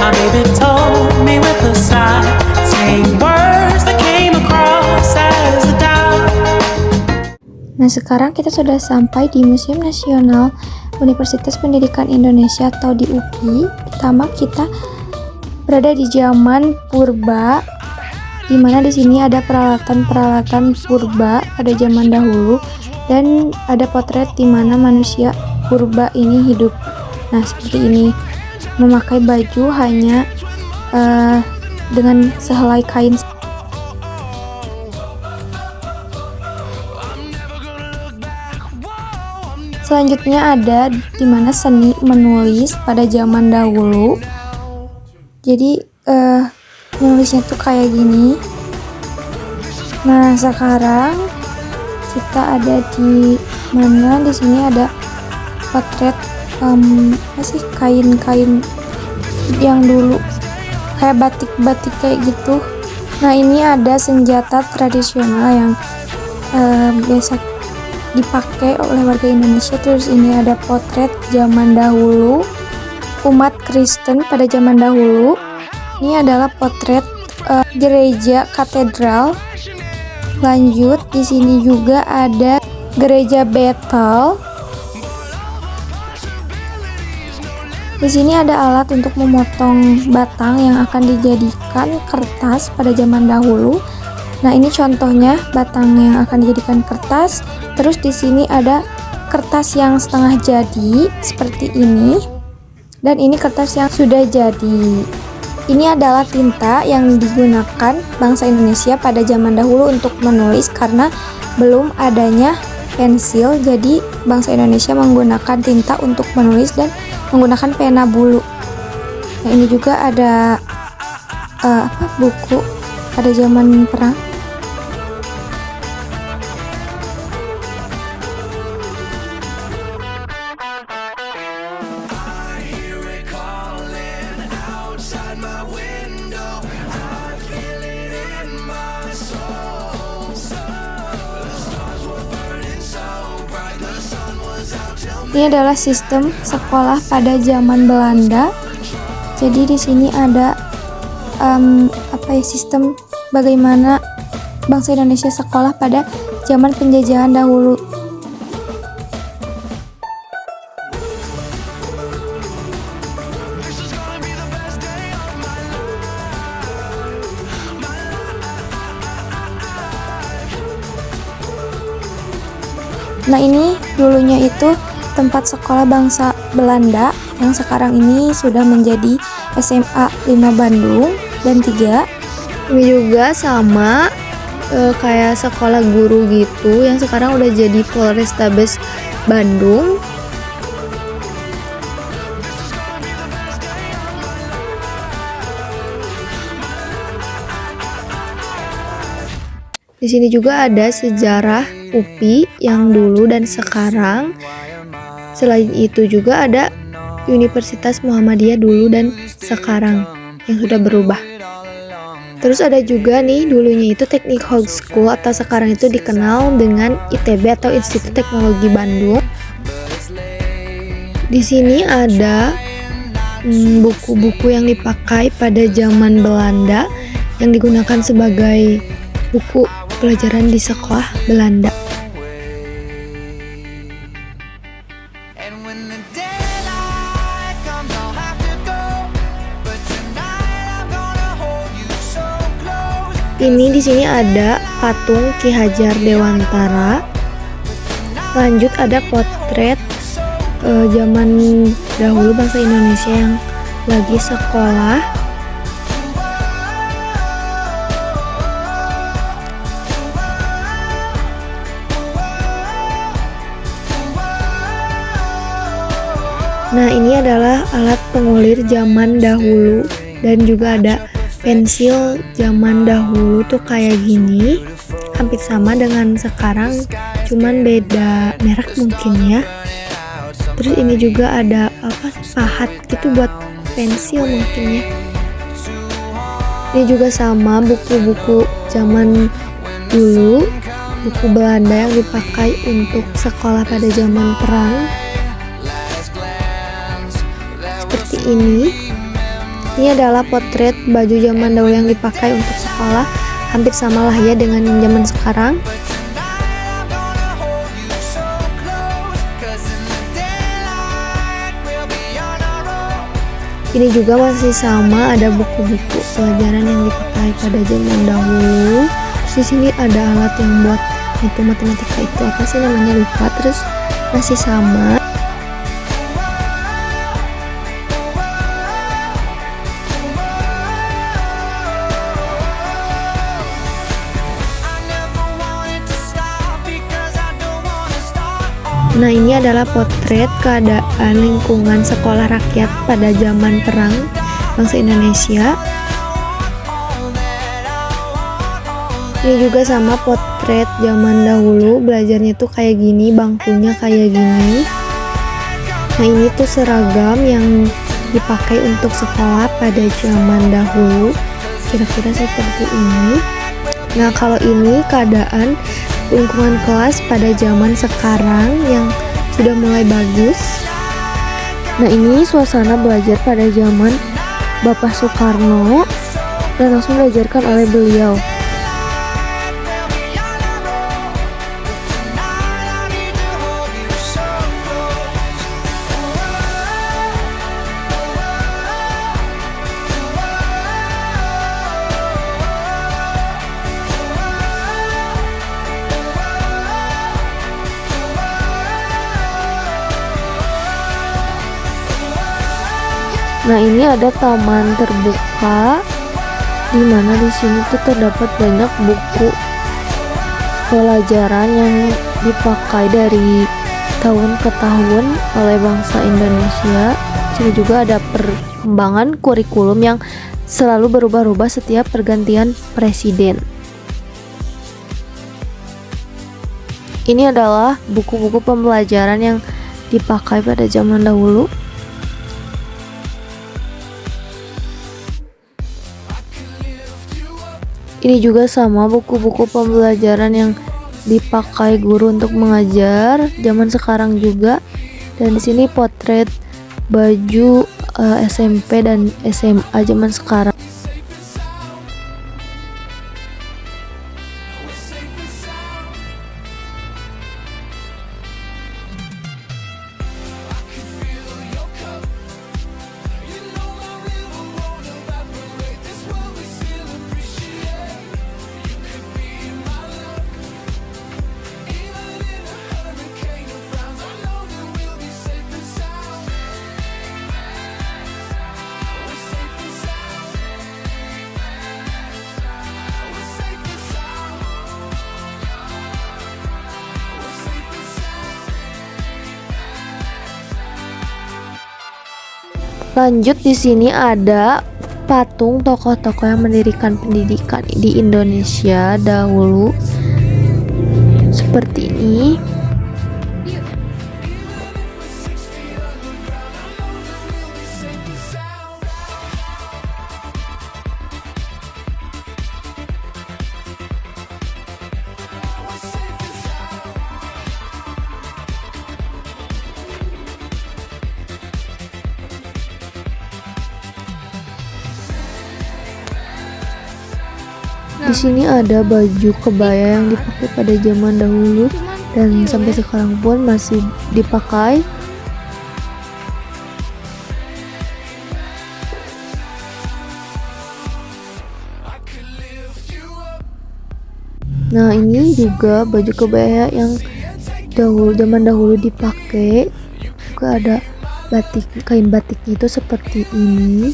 My baby told me with a sigh, saying words that came across as a doubt. Nah, sekarang kita sudah sampai di Museum Nasional Universitas Pendidikan Indonesia atau di UPI. Pertama kita berada di zaman purba, di mana di sini ada peralatan-peralatan purba pada zaman dahulu dan ada potret di mana manusia purba ini hidup. Nah, seperti ini, memakai baju hanya dengan sehelai kain. Selanjutnya ada di mana seni menulis pada zaman dahulu. Jadi menulisnya tuh kayak gini. Nah, sekarang kita ada di mana? Di sini ada potret kain-kain yang dulu kayak batik-batik kayak gitu. Nah, ini ada senjata tradisional yang biasa dipakai oleh warga Indonesia. Terus ini ada potret zaman dahulu umat Kristen pada zaman dahulu. Ini adalah potret gereja katedral. Lanjut, di sini juga ada gereja Bethel. Di sini ada alat untuk memotong batang yang akan dijadikan kertas pada zaman dahulu. Nah, ini contohnya batang yang akan dijadikan kertas. Terus di sini ada kertas yang setengah jadi seperti ini. Dan ini kertas yang sudah jadi. Ini adalah tinta yang digunakan bangsa Indonesia pada zaman dahulu untuk menulis karena belum adanya pensil. Jadi bangsa Indonesia menggunakan tinta untuk menulis dan menggunakan pena bulu. Nah, ini juga ada buku pada zaman perang. Ini adalah sistem sekolah pada zaman Belanda. Jadi di sini ada sistem bagaimana bangsa Indonesia sekolah pada zaman penjajahan dahulu. Nah, ini dulunya itu tempat sekolah bangsa Belanda yang sekarang ini sudah menjadi SMA 5 Bandung dan 3. Ini juga sama kayak sekolah guru gitu yang sekarang udah jadi Polrestabes Bandung. Di sini juga ada sejarah UPI yang dulu dan sekarang. Selain itu juga ada Universitas Muhammadiyah dulu dan sekarang yang sudah berubah. Terus ada juga nih dulunya itu Teknik High School atau sekarang itu dikenal dengan ITB atau Institut Teknologi Bandung. Di sini ada buku-buku yang dipakai pada zaman Belanda yang digunakan sebagai buku pelajaran di sekolah Belanda. Ini di sini ada patung Ki Hajar Dewantara. Lanjut ada potret zaman dahulu bangsa Indonesia yang lagi sekolah. Nah, ini adalah alat pengulir zaman dahulu dan juga ada pensil zaman dahulu tuh kayak gini, hampir sama dengan sekarang, cuman beda merek mungkin ya. Terus ini juga ada pahat gitu buat pensil mungkin ya. Ini juga sama buku-buku zaman dulu, buku Belanda yang dipakai untuk sekolah pada zaman perang. Seperti ini. Ini adalah potret baju zaman dahulu yang dipakai untuk sekolah. Hampir sama lah ya dengan yang zaman sekarang. Ini juga masih sama, ada buku-buku pelajaran yang dipakai pada zaman dahulu. Terus di sini ada alat yang buat itu matematika, itu apa sih namanya, lupa. Terus masih sama. Nah, ini adalah potret keadaan lingkungan sekolah rakyat pada zaman perang bangsa Indonesia. Ini juga sama potret zaman dahulu, belajarnya tuh kayak gini, bangkunya kayak gini. Nah, ini tuh seragam yang dipakai untuk sekolah pada zaman dahulu, kira-kira seperti ini. Nah, kalau ini keadaan lingkungan kelas pada zaman sekarang yang sudah mulai bagus. Nah, ini suasana belajar pada zaman Bapak Soekarno dan langsung diajarkan oleh beliau. Nah, ini ada taman terbuka di mana di sini tuh terdapat banyak buku pelajaran yang dipakai dari tahun ke tahun oleh bangsa Indonesia. Sini juga ada perkembangan kurikulum yang selalu berubah-ubah setiap pergantian presiden. Ini adalah buku-buku pembelajaran yang dipakai pada zaman dahulu. Ini juga sama, buku-buku pembelajaran yang dipakai guru untuk mengajar zaman sekarang juga. Dan di sini potret baju SMP dan SMA zaman sekarang. Lanjut, di sini ada patung tokoh-tokoh yang mendirikan pendidikan di Indonesia dahulu. Seperti ini. Di sini ada baju kebaya yang dipakai pada zaman dahulu dan sampai sekarang pun masih dipakai. Nah, ini juga baju kebaya yang zaman dahulu dipakai. Juga ada batik, kain batiknya itu seperti ini.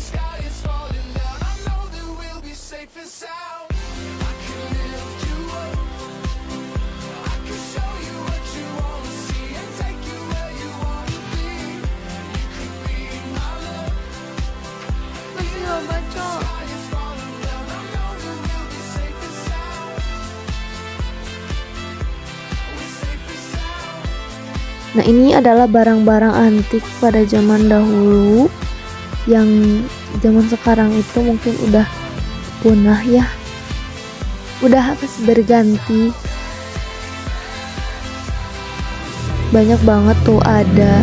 Nah, ini adalah barang-barang antik pada zaman dahulu yang zaman sekarang itu mungkin udah punah ya, udah berganti. Banyak banget tuh, ada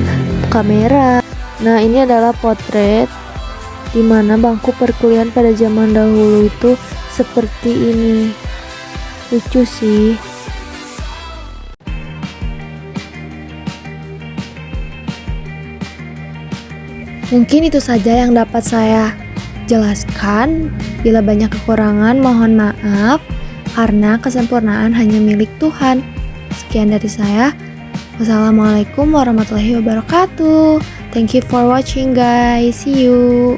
kamera. Nah, ini adalah potret dimana bangku perkuliahan pada zaman dahulu itu seperti ini. Lucu sih. Mungkin itu saja yang dapat saya jelaskan. Bila banyak kekurangan, mohon maaf, karena kesempurnaan hanya milik Tuhan. Sekian dari saya. Wassalamualaikum warahmatullahi wabarakatuh. Thank you for watching guys. See you.